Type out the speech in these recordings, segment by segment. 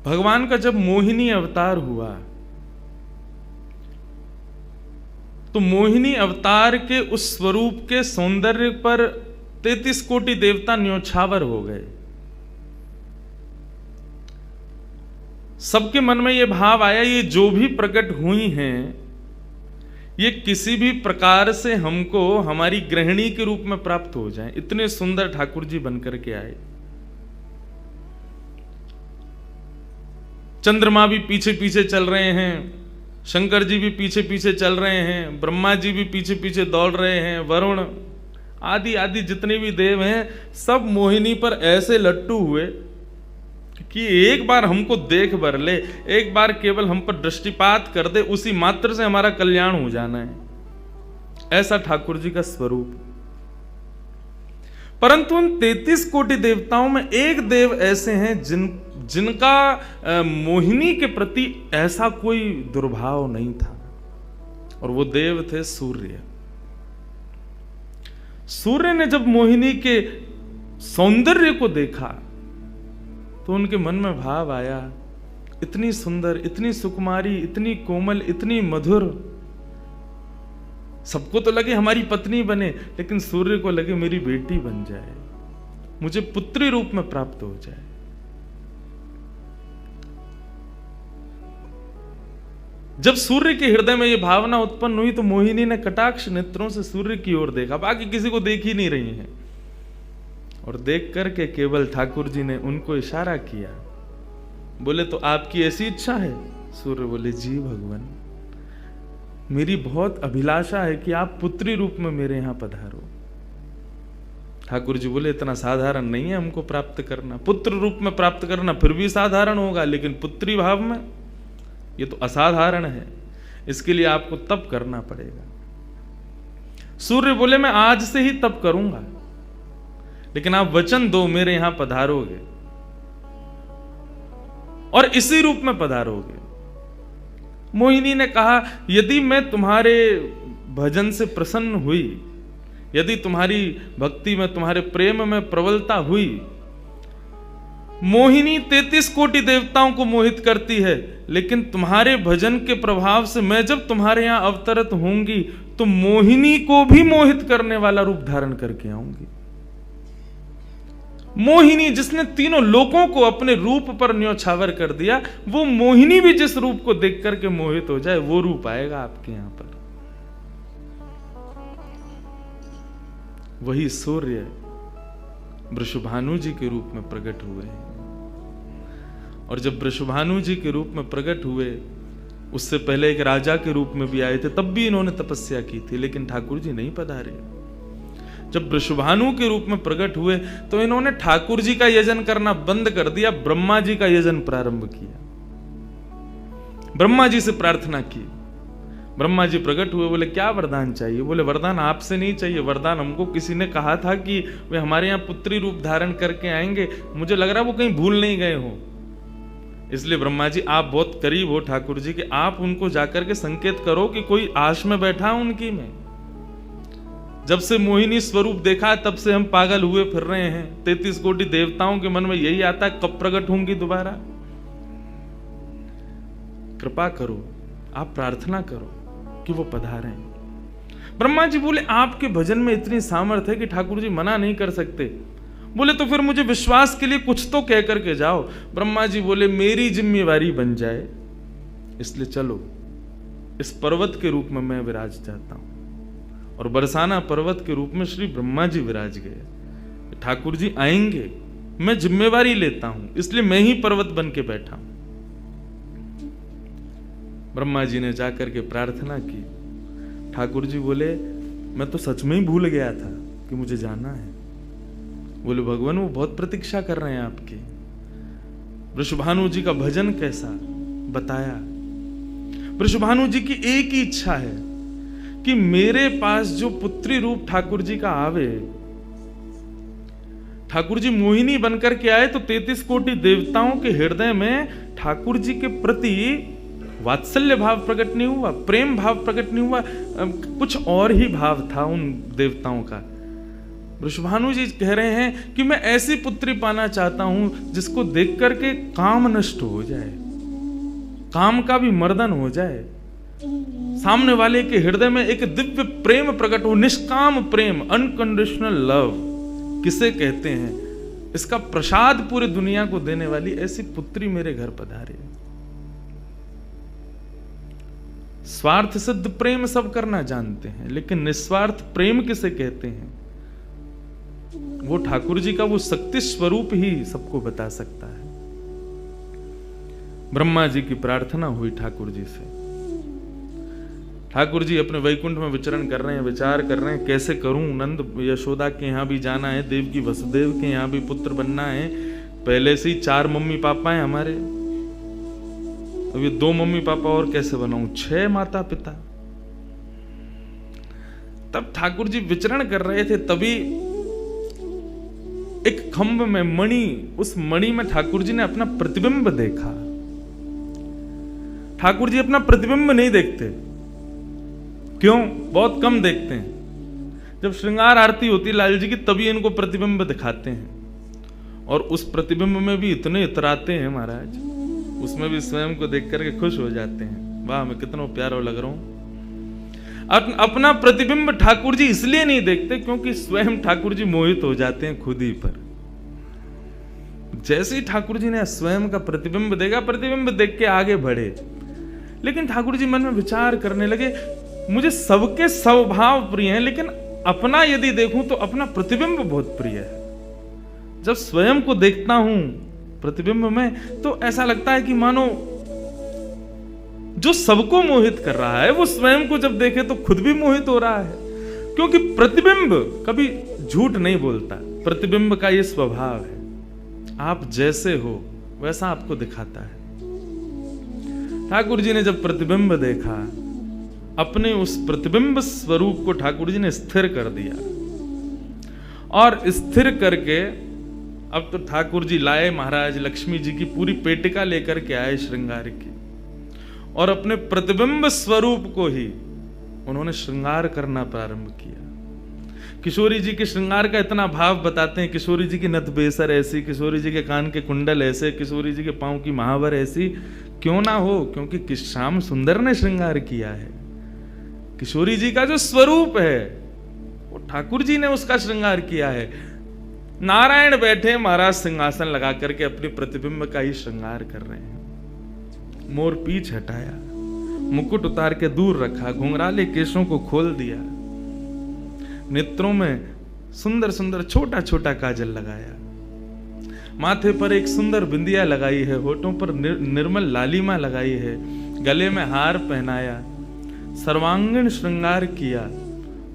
भगवान का जब मोहिनी अवतार हुआ तो मोहिनी अवतार के उस स्वरूप के सौंदर्य पर 33 कोटि देवता न्योछावर हो गए। सबके मन में यह भाव आया, ये जो भी प्रकट हुई हैं ये किसी भी प्रकार से हमको हमारी गृहिणी के रूप में प्राप्त हो जाएं। इतने सुंदर ठाकुर जी बनकर के आए। चंद्रमा भी पीछे पीछे चल रहे हैं, शंकर जी भी पीछे पीछे चल रहे हैं, ब्रह्मा जी भी पीछे पीछे दौड़ रहे हैं, वरुण आदि आदि जितने भी देव हैं सब मोहिनी पर ऐसे लट्टू हुए कि एक बार हमको देख बर ले, एक बार केवल हम पर दृष्टिपात कर दे, उसी मात्र से हमारा कल्याण हो जाना है। ऐसा ठाकुर जी का स्वरूप। परंतु उन 33 कोटि देवताओं में एक देव ऐसे हैं जिनका मोहिनी के प्रति ऐसा कोई दुर्भाव नहीं था, और वो देव थे सूर्य। सूर्य ने जब मोहिनी के सौंदर्य को देखा तो उनके मन में भाव आया, इतनी सुंदर, इतनी सुकुमारी, इतनी कोमल, इतनी मधुर। सबको तो लगे हमारी पत्नी बने, लेकिन सूर्य को लगे मेरी बेटी बन जाए, मुझे पुत्री रूप में प्राप्त हो जाए। जब सूर्य के हृदय में यह भावना उत्पन्न हुई तो मोहिनी ने कटाक्ष नेत्रों से सूर्य की ओर देखा, बाकी किसी को देख ही नहीं रही हैं, और देख करके केवल ठाकुर जी ने उनको इशारा किया। बोले तो आपकी ऐसी इच्छा है? सूर्य बोले जी भगवान, मेरी बहुत अभिलाषा है कि आप पुत्री रूप में मेरे यहां पधारो। ठाकुर जी बोले इतना साधारण नहीं है हमको प्राप्त करना, पुत्र रूप में प्राप्त करना फिर भी साधारण होगा, लेकिन पुत्री भाव में ये तो असाधारण है, इसके लिए आपको तप करना पड़ेगा। सूर्य बोले मैं आज से ही तप करूंगा, लेकिन आप वचन दो मेरे यहां पधारोगे और इसी रूप में पधारोगे। मोहिनी ने कहा यदि मैं तुम्हारे भजन से प्रसन्न हुई, यदि तुम्हारी भक्ति में, तुम्हारे प्रेम में प्रबलता हुई, मोहिनी 33 कोटि देवताओं को मोहित करती है, लेकिन तुम्हारे भजन के प्रभाव से मैं जब तुम्हारे यहां अवतरित होंगी तो मोहिनी को भी मोहित करने वाला रूप धारण करके आऊंगी। मोहिनी जिसने तीनों लोकों को अपने रूप पर न्योछावर कर दिया, वो मोहिनी भी जिस रूप को देख करके मोहित हो जाए, वो रूप आएगा आपके यहां पर। वही सूर्य वृषभानु जी के रूप में प्रकट हुए हैं, और जब वृषभानु जी के रूप में प्रकट हुए, उससे पहले एक राजा के रूप में भी आए थे, तब भी इन्होंने तपस्या की थी, लेकिन ठाकुर जी नहीं पधारे। जब वृषभानु के रूप में प्रकट हुए तो इन्होंने ठाकुर जी का यजन करना बंद कर दिया, ब्रह्मा जी का यजन प्रारंभ किया, ब्रह्मा जी से प्रार्थना की। ब्रह्मा जी प्रकट हुए, बोले क्या वरदान चाहिए? बोले वरदान आपसे नहीं चाहिए, वरदान हमको किसी ने कहा था कि वे हमारे यहाँ पुत्री रूप धारण करके आएंगे, मुझे लग रहा है वो कहीं भूल नहीं गए हो, इसलिए ब्रह्मा जी आप बहुत करीब हो ठाकुर जी के, आप उनको जाकर के संकेत करो कि कोई आश में बैठा उनकी में। जब से मोहिनी स्वरूप देखा तब से हम पागल हुए फिर रहे हैं, 33 कोटि देवताओं के मन में यही आता है कब प्रकट होंगी दोबारा। कृपा करो, आप प्रार्थना करो कि वो पधारें। ब्रह्मा जी बोले आपके भजन में इतनी सामर्थ्य है कि ठाकुर जी मना नहीं कर सकते। बोले तो फिर मुझे विश्वास के लिए कुछ तो कह करके जाओ। ब्रह्मा जी बोले मेरी जिम्मेवारी बन जाए, इसलिए चलो इस पर्वत के रूप में मैं विराज जाता हूं। और बरसाना पर्वत के रूप में श्री ब्रह्मा जी विराज गए। ठाकुर जी आएंगे, मैं जिम्मेवारी लेता हूं, इसलिए मैं ही पर्वत बन के बैठा हूं। ब्रह्मा जी ने जाकर के प्रार्थना की। ठाकुर जी बोले मैं तो सच में ही भूल गया था कि मुझे जाना है। बोले भगवान वो बहुत प्रतीक्षा कर रहे हैं आपकी। वृषभानु जी का भजन कैसा बताया। वृषभानु जी की एक ही इच्छा है कि मेरे पास जो पुत्री रूप ठाकुर जी का आवे, ठाकुर जी मोहिनी बनकर के आए तो 33 कोटि देवताओं के हृदय में ठाकुर जी के प्रति वात्सल्य भाव प्रकट नहीं हुआ, प्रेम भाव प्रकट नहीं हुआ, कुछ और ही भाव था उन देवताओं का। वृषभानु जी कह रहे हैं कि मैं ऐसी पुत्री पाना चाहता हूं जिसको देख करके काम नष्ट हो जाए, काम का भी मर्दन हो जाए, सामने वाले के हृदय में एक दिव्य प्रेम प्रकट हो, निष्काम प्रेम, अनकंडीशनल लव किसे कहते हैं, इसका प्रसाद पूरी दुनिया को देने वाली ऐसी पुत्री मेरे घर पधारे। स्वार्थ सिद्ध प्रेम सब करना जानते हैं, लेकिन निस्वार्थ प्रेम किसे कहते हैं, वो ठाकुर जी का वो शक्ति स्वरूप ही सबको बता सकता है। ब्रह्मा जी की प्रार्थना हुई ठाकुर जी से। ठाकुर जी अपने वैकुंठ में विचरण कर रहे हैं, विचार कर रहे हैं कैसे करूं, नंद यशोदा के यहां भी जाना है, देवकी वसुदेव के यहां भी पुत्र बनना है, पहले से ही 4 मम्मी पापा हैं हमारे, अब ये 2 मम्मी पापा और कैसे बनाऊं, 6 माता पिता। तब ठाकुर जी विचरण कर रहे थे, तभी एक खंभ में मणि, उस मणि में ठाकुर जी ने अपना प्रतिबिंब देखा। ठाकुर जी अपना प्रतिबिंब नहीं देखते, क्यों? बहुत कम देखते हैं। जब श्रृंगार आरती होती है लाल जी की, तभी इनको प्रतिबिंब दिखाते हैं, और उस प्रतिबिंब में भी इतने इतराते हैं महाराज, उसमें भी स्वयं को देख करके खुश हो जाते हैं, वाह मैं कितना प्यारा लग रहा हूं। अपना प्रतिबिंब ठाकुर जी इसलिए नहीं देखते क्योंकि स्वयं ठाकुर जी मोहित हो जाते हैं खुद ही पर। जैसे ही ठाकुर जी ने स्वयं का प्रतिबिंब देखा, प्रतिबिंब देख के आगे बढ़े, लेकिन ठाकुर जी मन में विचार करने लगे, मुझे सबके स्वभाव प्रिय हैं, लेकिन अपना यदि देखूं तो अपना प्रतिबिंब बहुत प्रिय है। जब स्वयं को देखता हूं प्रतिबिंब में, तो ऐसा लगता है कि मानो जो सबको मोहित कर रहा है वो स्वयं को जब देखे तो खुद भी मोहित हो रहा है, क्योंकि प्रतिबिंब कभी झूठ नहीं बोलता। प्रतिबिंब का ये स्वभाव है, आप जैसे हो वैसा आपको दिखाता है। ठाकुर जी ने जब प्रतिबिंब देखा, अपने उस प्रतिबिंब स्वरूप को ठाकुर जी ने स्थिर कर दिया, और स्थिर करके अब तो ठाकुर जी लाए महाराज लक्ष्मी जी की पूरी पेटिका लेकर के आए श्रृंगार की, और अपने प्रतिबिंब स्वरूप को ही उन्होंने श्रृंगार करना प्रारंभ किया। किशोरी जी के श्रृंगार का इतना भाव बताते हैं, किशोरी जी की नथ बेसर ऐसी, किशोरी जी के कान के कुंडल ऐसे, किशोरी जी के पांव की महावर ऐसी, क्यों ना हो, क्योंकि श्याम सुंदर ने श्रृंगार किया है। किशोरी जी का जो स्वरूप है वो ठाकुर जी ने उसका श्रृंगार किया है। नारायण बैठे महाराज सिंहासन लगा करके अपने प्रतिबिंब का ही श्रृंगार कर रहे हैं। मोर पीछ हटाया, मुकुट उतार के दूर रखा, घुंघराले केशों को खोल दिया, नेत्रों में सुंदर सुंदर छोटा छोटा काजल लगाया, माथे पर एक सुंदर बिंदिया लगाई है, होठों पर निर्मल लालिमा लगाई है, गले में हार पहनाया, सर्वांगीण श्रृंगार किया,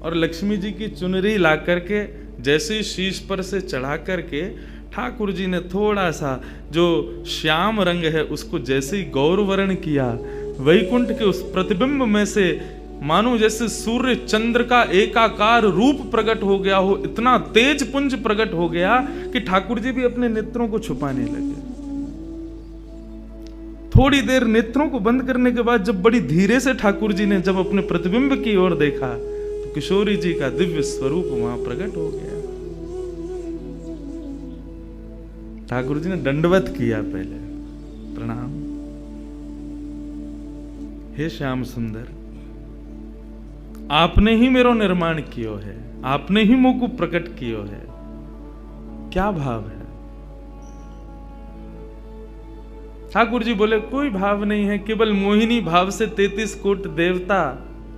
और लक्ष्मी जी की चुनरी ला करके जैसे शीश पर से चढ़ा करके ठाकुर जी ने थोड़ा सा जो श्याम रंग है उसको जैसे ही गौरवर्ण किया, वैकुंठ के उस प्रतिबिंब में से मानो जैसे सूर्य चंद्र का एकाकार रूप प्रकट हो गया हो, इतना तेज पुंज प्रकट हो गया कि ठाकुर जी भी अपने नेत्रों को छुपाने लगे। थोड़ी देर नेत्रों को बंद करने के बाद जब बड़ी धीरे से ठाकुर जी ने जब अपने प्रतिबिंब की ओर देखा, तो किशोरी जी का दिव्य स्वरूप वहां प्रकट हो गया। ठाकुर जी ने दंडवत किया, पहले प्रणाम, हे श्याम सुंदर, आपने ही मेरो निर्माण कियो है, आपने ही मुझ को प्रकट कियो है। क्या भाव है? ठाकुर जी बोले कोई भाव नहीं है, केवल मोहिनी भाव से 33 कोट देवता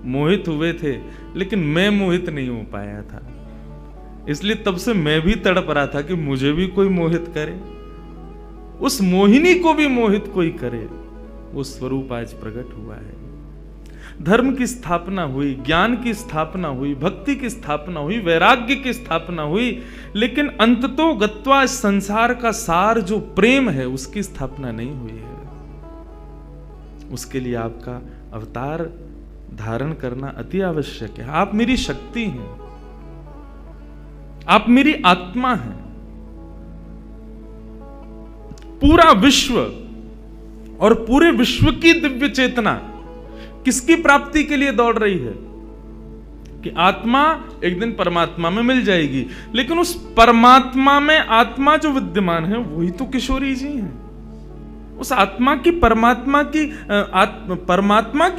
मोहित हुए थे, लेकिन मैं मोहित नहीं हो पाया था, इसलिए तब से मैं भी तड़प रहा था कि मुझे भी कोई मोहित करे, उस मोहिनी को भी मोहित कोई करे। वो स्वरूप आज प्रकट हुआ है। धर्म की स्थापना हुई, ज्ञान की स्थापना हुई, भक्ति की स्थापना हुई, वैराग्य की स्थापना हुई, लेकिन अंततो गत्वा संसार का सार जो प्रेम है उसकी स्थापना नहीं हुई है। उसके लिए आपका अवतार धारण करना अति आवश्यक है। आप मेरी शक्ति हैं, आप मेरी आत्मा हैं। पूरा विश्व और पूरे विश्व की दिव्य चेतना किसकी प्राप्ति के लिए दौड़ रही है? कि आत्मा एक दिन परमात्मा में मिल जाएगी, लेकिन उस परमात्मा में आत्मा जो विद्यमान है वही तो किशोरी जी हैं। उस आत्मा की परमात्मा की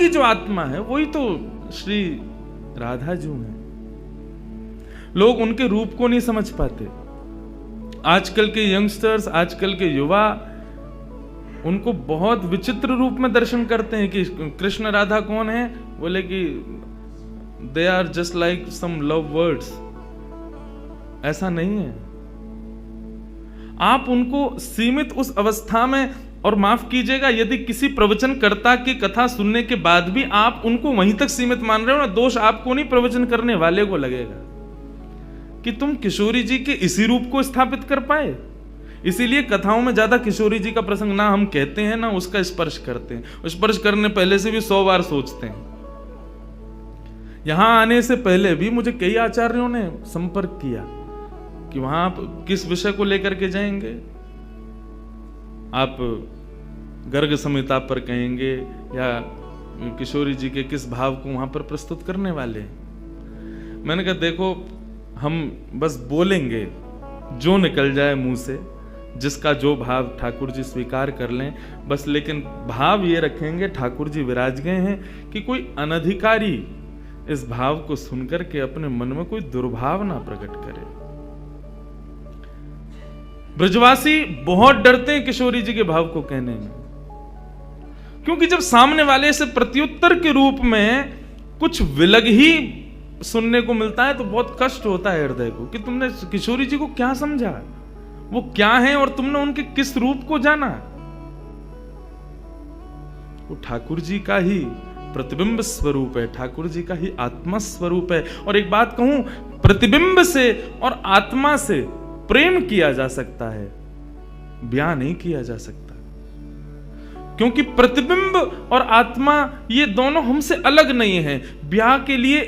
जो आत्मा है वही तो श्री राधा जी हैं। लोग उनके रूप को नहीं समझ पाते। आजकल के यंगस्टर्स, आजकल के युवा उनको बहुत विचित्र रूप में दर्शन करते हैं कि कृष्ण राधा कौन है, बोले कि they are just like some love words. ऐसा नहीं है। आप उनको सीमित उस अवस्था में, और माफ कीजिएगा यदि किसी प्रवचनकर्ता की कथा सुनने के बाद भी आप उनको वहीं तक सीमित मान रहे हो ना, दोष आपको नहीं, प्रवचन करने वाले को लगेगा कि तुम किशोरी जी के इसी रूप को स्थापित कर पाए। इसीलिए कथाओं में ज्यादा किशोरी जी का प्रसंग ना हम कहते हैं ना उसका स्पर्श करते हैं। स्पर्श करने पहले से भी 100 बार सोचते हैं। यहां आने से पहले भी मुझे कई आचार्यों ने संपर्क किया कि वहां आप किस विषय को लेकर के जाएंगे, आप गर्ग संहिता पर कहेंगे या किशोरी जी के किस भाव को वहां पर प्रस्तुत करने वाले हैं। मैंने कहा देखो, हम बस बोलेंगे जो निकल जाए मुंह से, जिसका जो भाव ठाकुर जी स्वीकार कर लें बस, लेकिन भाव ये रखेंगे ठाकुर जी विराज गए हैं कि कोई अनधिकारी इस भाव को सुनकर के अपने मन में कोई दुर्भाव ना प्रकट करे। ब्रजवासी बहुत डरते हैं किशोरी जी के भाव को कहने में, क्योंकि जब सामने वाले से प्रत्युत्तर के रूप में कुछ विलग ही सुनने को मिलता है तो बहुत कष्ट होता है हृदय को कि तुमने किशोरी जी को क्या समझा, वो क्या है और तुमने उनके किस रूप को जाना। वो ठाकुर जी का ही प्रतिबिंब स्वरूप है, ठाकुर जी का ही आत्मा स्वरूप है। और एक बात कहूं, प्रतिबिंब से और आत्मा से प्रेम किया जा सकता है, ब्याह नहीं किया जा सकता, क्योंकि प्रतिबिंब और आत्मा ये दोनों हमसे अलग नहीं है। ब्याह के लिए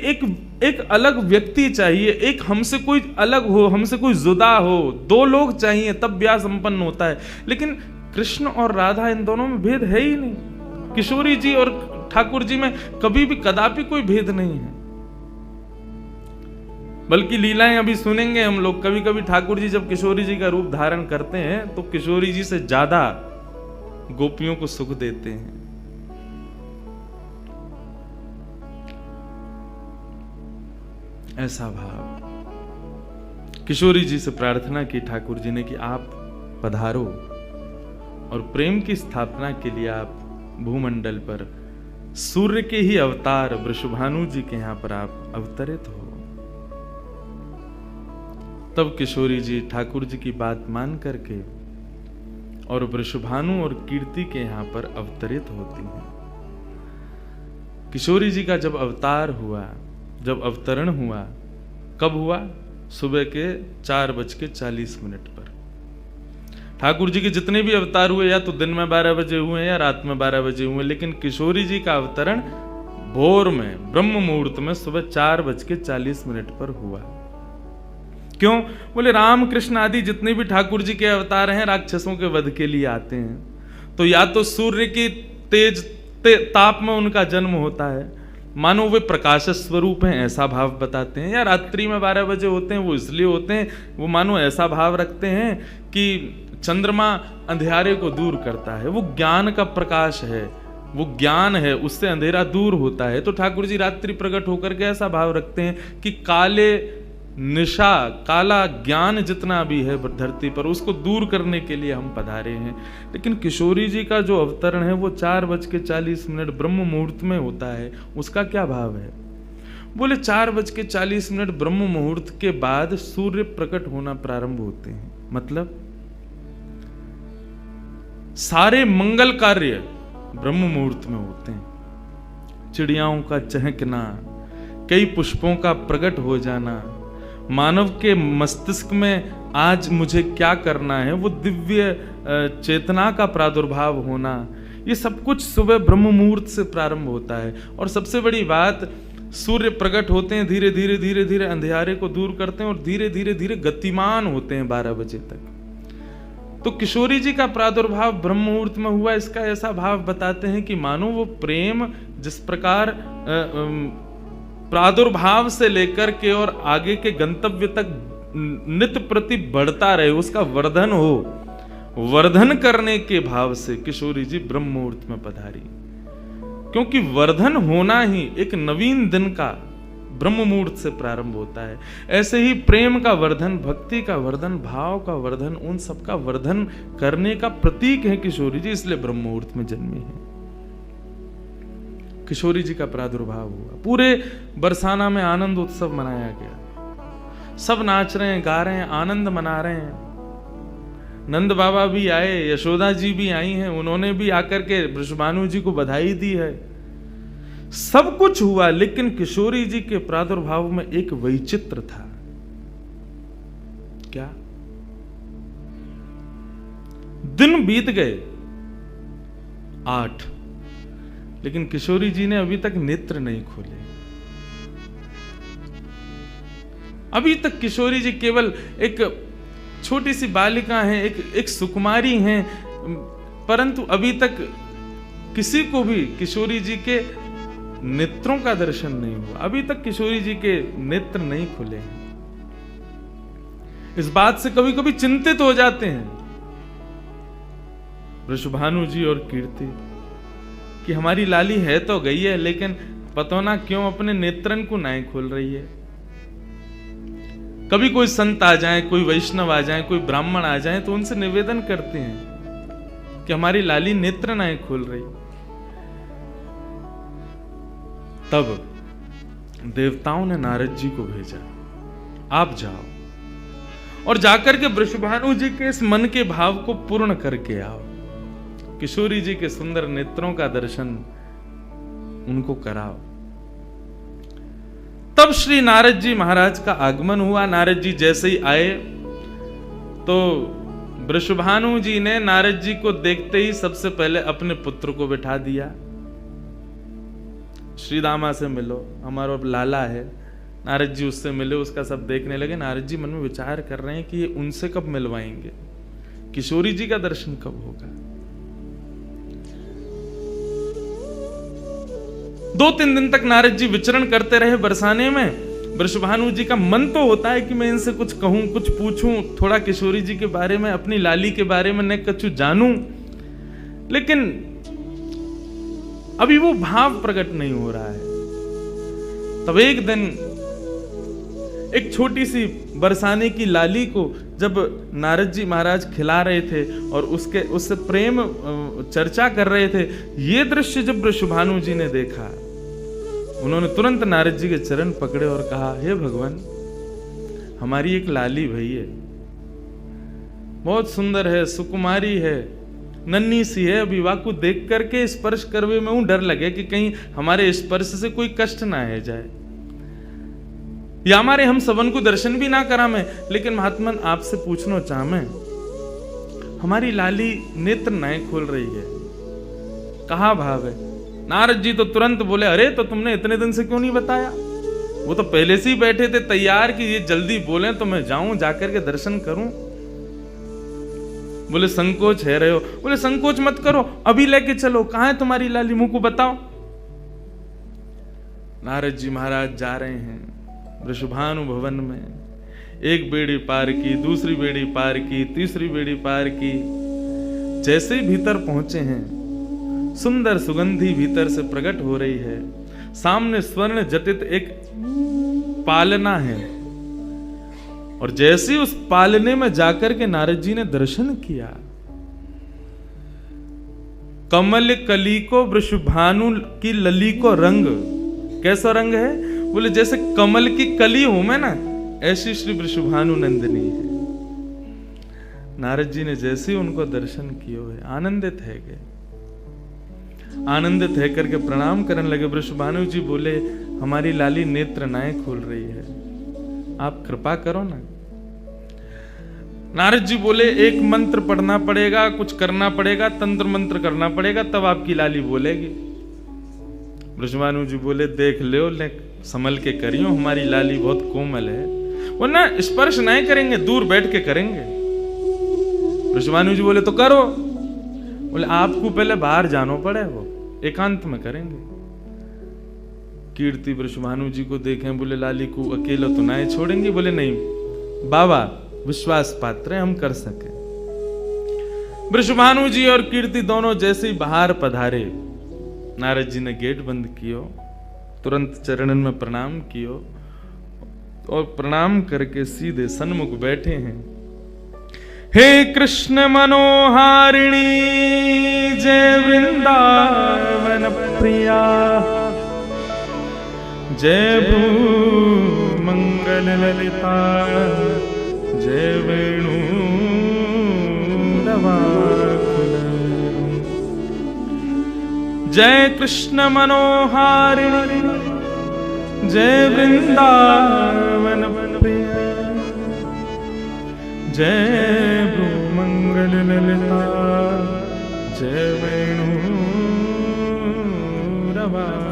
एक अलग व्यक्ति चाहिए, एक हमसे कोई अलग हो, हमसे कोई जुदा हो, 2 लोग चाहिए तब ब्याह संपन्न होता है। लेकिन कृष्ण और राधा, इन दोनों में भेद है ही नहीं। किशोरी जी और ठाकुर जी में कभी भी कदापि कोई भेद नहीं है। बल्कि लीलाएं अभी सुनेंगे हम लोग, कभी कभी ठाकुर जी जब किशोरी जी का रूप धारण करते हैं तो किशोरी जी से ज्यादा गोपियों को सुख देते हैं। ऐसा भाव किशोरी जी से प्रार्थना की ठाकुर जी ने कि आप पधारो और प्रेम की स्थापना के लिए आप भूमंडल पर सूर्य के ही अवतार वृषभानु जी के यहां पर आप अवतरित हो। तब किशोरी जी ठाकुर जी की बात मान करके और वृषभानु और कीर्ति के यहां पर अवतरित होती हैं। किशोरी जी का जब अवतार हुआ, जब अवतरण हुआ, कब हुआ? सुबह के 4:40 पर। ठाकुर जी के जितने भी अवतार हुए या तो दिन में 12 बजे हुए या रात में 12 बजे हुए, लेकिन किशोरी जी का अवतरण भोर में ब्रह्म मुहूर्त में सुबह 4:40 पर हुआ। क्यों? बोले राम कृष्ण आदि जितने भी ठाकुर जी के अवतार हैं राक्षसों के वध के लिए आते हैं, तो या तो सूर्य की तेज ताप में उनका जन्म होता है, मानो वे प्रकाश स्वरूप हैं ऐसा भाव बताते हैं, या रात्रि में 12 बजे होते हैं वो इसलिए होते हैं, वो मानो ऐसा भाव रखते हैं कि चंद्रमा अंधेरे को दूर करता है, वो ज्ञान का प्रकाश है, वो ज्ञान है, उससे अंधेरा दूर होता है। तो ठाकुर जी रात्रि प्रकट होकर के ऐसा भाव रखते हैं कि काले निशा, काला ज्ञान जितना भी है धरती पर, उसको दूर करने के लिए हम पधारे हैं। लेकिन किशोरी जी का जो अवतरण है वो 4:40 ब्रह्म मुहूर्त में होता है, उसका क्या भाव है? बोले 4:40 ब्रह्म मुहूर्त के बाद सूर्य प्रकट होना प्रारंभ होते हैं। मतलब सारे मंगल कार्य ब्रह्म मुहूर्त में होते हैं। चिड़ियाओं का चहकना, कई पुष्पों का प्रकट हो जाना, मानव के मस्तिष्क में आज मुझे क्या करना है, वो दिव्य चेतना का प्रादुर्भाव होना, ये सब कुछ सुबह ब्रह्म मुहूर्त से प्रारंभ होता है। और सबसे बड़ी बात, सूर्य प्रकट होते हैं, धीरे धीरे धीरे धीरे अंधेरे को दूर करते हैं और धीरे धीरे धीरे गतिमान होते हैं 12 बजे तक। तो किशोरी जी का प्रादुर्भाव ब्रह्म मुहूर्त में हुआ, इसका ऐसा भाव बताते हैं कि मानो वो प्रेम जिस प्रकार प्रादुर्भाव से लेकर के और आगे के गंतव्य तक नित्य प्रति बढ़ता रहे, उसका वर्धन हो, वर्धन करने के भाव से किशोरी जी ब्रह्म मुहूर्त में पधारी। क्योंकि वर्धन होना ही एक नवीन दिन का ब्रह्म मुहूर्त से प्रारंभ होता है। ऐसे ही प्रेम का वर्धन, भक्ति का वर्धन, भाव का वर्धन, उन सब का वर्धन करने का प्रतीक है किशोरी जी, इसलिए ब्रह्म मुहूर्त में जन्मी है। किशोरी जी का प्रादुर्भाव हुआ, पूरे बरसाना में आनंद उत्सव मनाया गया, सब नाच रहे हैं, गा रहे हैं, आनंद मना रहे हैं। नंद बाबा भी आए, यशोदा जी भी आई हैं, उन्होंने भी आकर के वृषभानु जी को बधाई दी है। सब कुछ हुआ, लेकिन किशोरी जी के प्रादुर्भाव में एक वैचित्र था। क्या? दिन बीत गए 8, लेकिन किशोरी जी ने अभी तक नेत्र नहीं खोले। अभी तक किशोरी जी केवल एक छोटी सी बालिका हैं, एक सुकुमारी हैं, परंतु अभी तक किसी को भी किशोरी जी के नेत्रों का दर्शन नहीं हुआ। अभी तक किशोरी जी के नेत्र नहीं खुले हैं। इस बात से कभी कभी चिंतित हो जाते हैं वृषभानु जी और कीर्ति कि हमारी लाली है तो गई है, लेकिन पता ना क्यों अपने नेत्रन को नहीं खोल रही है। कभी कोई संत आ जाए, कोई वैष्णव आ जाए, कोई ब्राह्मण आ जाए, तो उनसे निवेदन करते हैं कि हमारी लाली नेत्र नहीं खोल रही। तब देवताओं ने नारद जी को भेजा, आप जाओ और जाकर के वृषभानु जी के इस मन के भाव को पूर्ण करके आओ, किशोरी जी के सुंदर नेत्रों का दर्शन उनको कराओ। तब श्री नारद जी महाराज का आगमन हुआ। नारद जी जैसे ही आए तो वृषभानु जी ने नारद जी को देखते ही सबसे पहले अपने पुत्र को बिठा दिया। श्री दामा से मिलो, हमारा लाला है। नारद जी उससे मिले, उसका सब देखने लगे। नारद जी मन में विचार कर रहे हैं कि ये उनसे कब मिलवाएंगे, किशोरी जी का दर्शन कब होगा। 2-3 दिन तक नारद जी विचरण करते रहे बरसाने में। वृषभानु जी का मन तो होता है कि मैं इनसे कुछ कहूं, कुछ पूछूं, थोड़ा किशोरी जी के बारे में, अपनी लाली के बारे में न कुछ जानूं, लेकिन अभी वो भाव प्रकट नहीं हो रहा है। तब एक दिन एक छोटी सी बरसाने की लाली को जब नारद जी महाराज खिला रहे थे और उससे प्रेम चर्चा कर रहे थे, ये दृश्य जब वृषभानु जी ने देखा, उन्होंने तुरंत नारद जी के चरण पकड़े और कहा, हे भगवान, हमारी एक लाली भई है, बहुत सुंदर है, सुकुमारी है, नन्ही सी है, अभी वाकु देख करके स्पर्श करवे में ऊं डर लगे कि कहीं हमारे स्पर्श से कोई कष्ट ना है जाए, या हमारे हम सबन को दर्शन भी ना करा में। लेकिन महात्मन आपसे पूछना चाह मैं, हमारी लाली नेत्र नहीं खोल रही है, कहाँ भाव है? नारद जी तो तुरंत बोले, अरे तो तुमने इतने दिन से क्यों नहीं बताया? वो तो पहले से ही बैठे थे तैयार कि ये जल्दी बोले तो मैं जाऊं, जाकर के दर्शन करूं। बोले संकोच है रहे हो? बोले संकोच मत करो, अभी लेके चलो, कहां है तुम्हारी लाली, मुंह को बताओ। नारद जी महाराज जा रहे हैं वृषभानु भवन में। एक बेड़ी पार की, दूसरी बेड़ी पार की, तीसरी बेड़ी पार की। जैसे ही भीतर पहुंचे हैं, सुंदर सुगंधी भीतर से प्रकट हो रही है। सामने स्वर्ण जटित एक पालना है, और जैसे उस पालने में जाकर के नारद जी ने दर्शन किया, कमल कली को वृषभानु की लली को रंग, कैसा रंग है? बोले जैसे कमल की कली हो मैं ना, ऐसी श्री वृषभानु नंदिनी है। नारद जी ने जैसे ही उनको दर्शन किए हुए आनंदित है गए, आनंदित है करके प्रणाम करने लगे। वृषभानु जी बोले, हमारी लाली नेत्र नाए खोल रही है, आप कृपा करो ना। नारद जी बोले, एक मंत्र पढ़ना पड़ेगा, कुछ करना पड़ेगा, तंत्र मंत्र करना पड़ेगा, तब आपकी लाली बोलेगी। वृषभानु जी बोले, देख लो, ले संभल के करियो, हमारी लाली बहुत कोमल है, वो ना स्पर्श नहीं करेंगे, दूर बैठ के करेंगे। वृषभानु जी बोले, तो करो। बोले आपको पहले बाहर जानो पड़े, वो एकांत में करेंगे। कीर्ति वृषभानु जी को देखें, बोले लाली को अकेला तो ना छोड़ेंगे? बोले नहीं बाबा, विश्वास पात्र हम कर सके। वृषभानु जी और कीर्ति दोनों जैसे ही बाहर पधारे, नारद जी ने गेट बंद कियो, तुरंत चरणन में प्रणाम कियो और प्रणाम करके सीधे सन्मुख बैठे हैं। हे कृष्ण मनोहारिणी जय वृंदावन प्रिया, जय भ्रू मंगल ललिता, जय वेणु रवाकुल, जय कृष्ण मनोहारिणी जय वृंदावन प्रिया, जय भ्रू मंगल ललिता, जय वेणु रवाकुल।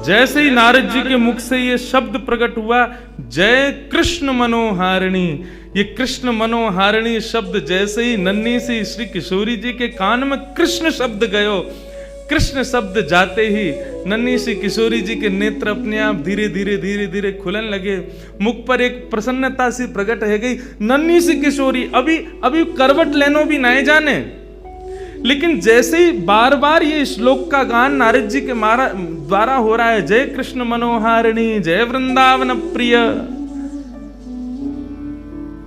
जैसे ही नारद जी के मुख से ये शब्द प्रकट हुआ, जय कृष्ण मनोहारिणी, ये कृष्ण मनोहारिणी शब्द जैसे ही नन्ही सी श्री किशोरी जी के कान में कृष्ण शब्द गयो, कृष्ण शब्द जाते ही नन्ही सी किशोरी जी के नेत्र अपने आप धीरे धीरे धीरे धीरे खुलन लगे, मुख पर एक प्रसन्नता सी प्रकट है गई। नन्ही सी किशोरी अभी करवट लेनो भी नहीं जाने, लेकिन जैसे ही बार बार ये श्लोक का गान नारद जी के द्वारा हो रहा है, जय कृष्ण मनोहारिणी जय वृंदावन प्रिय,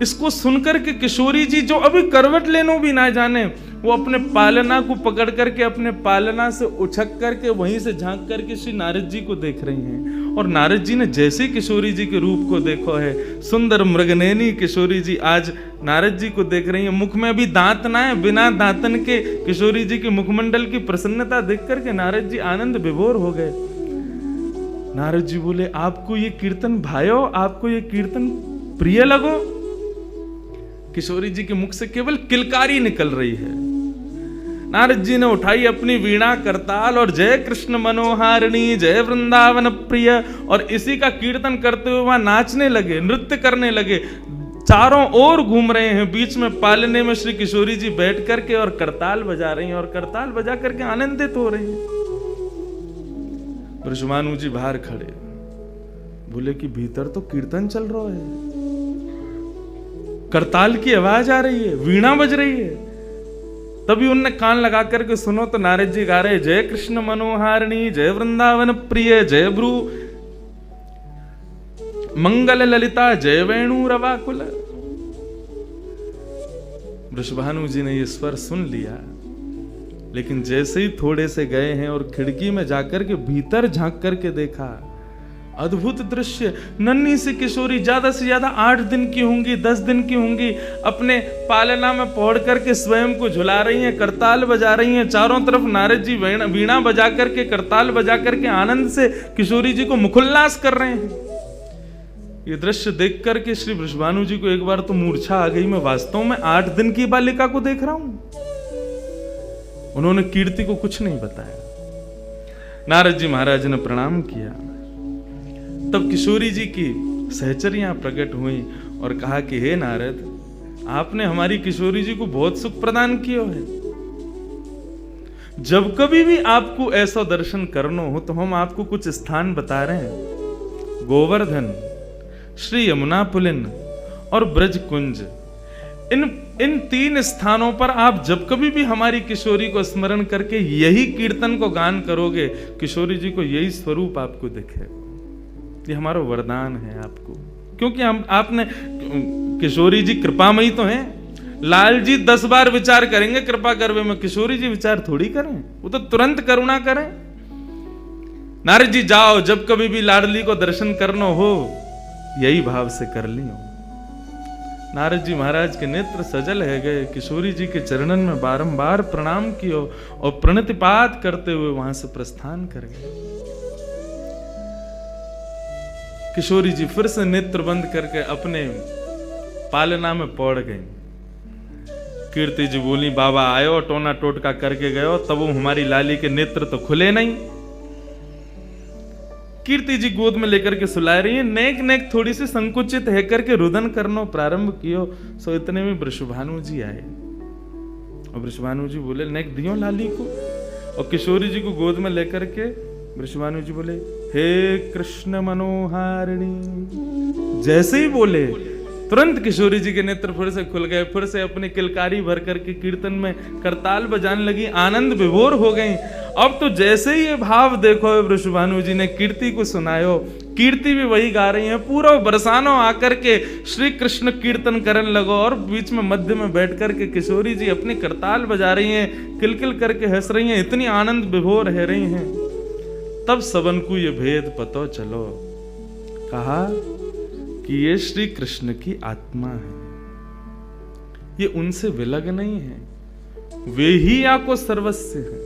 इसको सुनकर के किशोरी जी जो अभी करवट लेनो भी ना जाने, वो अपने पालना को पकड़ करके अपने पालना से उछक करके वहीं से झांक करके श्री नारद जी को देख रही हैं। और नारद जी ने जैसे किशोरी जी के रूप को देखो है, सुंदर मृगनयनी किशोरी जी आज नारद जी को देख रही हैं। मुख में भी दांत ना है, बिना दांतन के किशोरी जी के मुखमंडल की प्रसन्नता देख करके नारद जी आनंद विभोर हो गए। नारद जी बोले, आपको ये कीर्तन भायो, आपको ये कीर्तन प्रिय लगो? किशोरी जी के मुख से केवल किलकारी निकल रही है। नारद जी ने उठाई अपनी वीणा करताल और जय कृष्ण मनोहारिणी जय वृंदावन प्रिय, और इसी का कीर्तन करते हुए वहां नाचने लगे, नृत्य करने लगे, चारों ओर घूम रहे हैं। बीच में पालने में श्री किशोरी जी बैठ करके और करताल बजा रही हैं और करताल बजा करके आनंदित हो रही हैं। वृषभानु जी बाहर खड़े, बोले कि भीतर तो कीर्तन चल रहा है, करताल की आवाज आ रही है, वीणा बज रही है। तभी उनने कान लगा करके सुनो तो नारद जी गा रहे, जय कृष्ण मनोहारिणी जय वृंदावन प्रिय, जय भ्रू मंगल ललिता, जय वेणु रवाकुल। वृषभानु जी ने ये स्वर सुन लिया, लेकिन जैसे ही थोड़े से गए हैं और खिड़की में जाकर के भीतर झांक करके देखा, अद्भुत दृश्य। नन्ही सी किशोरी, ज्यादा से ज्यादा 8 दिन की होंगी, 10 दिन की होंगी, अपने पालना में पौड़ करके स्वयं को झुला रही हैं, करताल बजा रही हैं। चारों तरफ नारद जी वीणा बजा करके, करताल बजा करके आनंद से किशोरी जी को मुखोल्लास कर रहे हैं। ये दृश्य देख करके श्री वृषभानु जी को एक बार तो मूर्छा आ गई, मैं वास्तव में 8 दिन की बालिका को देख रहा हूं। उन्होंने कीर्ति को कुछ नहीं बताया। नारद जी महाराज ने प्रणाम किया। तब किशोरी जी की सहचरियां प्रकट हुई और कहा कि हे नारद, आपने हमारी किशोरी जी को बहुत सुख प्रदान किया है। जब कभी भी आपको ऐसा दर्शन करना हो तो हम आपको कुछ स्थान बता रहे हैं। गोवर्धन, श्री यमुना पुलिन और ब्रज कुंज, इन 3 स्थानों पर आप जब कभी भी हमारी किशोरी को स्मरण करके यही कीर्तन को गान करोगे, किशोरी जी को यही स्वरूप आपको दिखेगा। ये हमारा वरदान है आपको, क्योंकि आपने, किशोरी जी कृपामयी तो हैं। लाल जी 10 बार विचार करेंगे कृपा करवे में, किशोरी जी विचार थोड़ी करें, वो तो तुरंत करुणा करें। नारद जी जाओ, जब कभी भी लाडली को दर्शन करना हो यही भाव से कर लियो। नारद जी महाराज के नेत्र सजल है गए, किशोरी जी के चरणन में बारंबार प्रणाम कियो और प्रणतिपात करते हुए वहां से प्रस्थान कर गए। किशोरी जी फिर से नेत्र बंद करके अपने पालना में पौड़ गई। कीर्ति जी बोली, बाबा आयो टोना टोटका करके गयो, तब वो हमारी लाली के नेत्र तो खुले नहीं। कीर्ति जी गोद में लेकर के सुला रही है, नेक नेक थोड़ी सी संकुचित है करके रुदन करनो प्रारंभ कियो। सो इतने में वृषभानु जी आए और वृषभानु जी बोले, नेक दियो लाली को, और किशोरी जी को गोद में लेकर के वृषभानु जी बोले, हे कृष्ण मनोहारिणी। जैसे ही बोले तुरंत किशोरी जी के नेत्र फिर से खुल गए, फिर से अपनी किलकारी भर करके कीर्तन में करताल बजाने लगी, आनंद विभोर हो गई। अब तो जैसे ही ये भाव देखो वृषभानु जी ने कीर्ति को सुनायो, कीर्ति भी वही गा रही है, पूरा बरसानो आकर के श्री कृष्ण कीर्तन करने लगो, और बीच में मध्य में बैठ करके किशोरी जी अपनी करताल बजा रही हैं, किलकिल करके हंस रही हैं, इतनी आनंद विभोर रह रही हैं। तब सबन को ये भेद पतो चलो, कहा कि ये श्री कृष्ण की आत्मा है, ये उनसे विलग नहीं है, वे ही या को सर्वस्व है।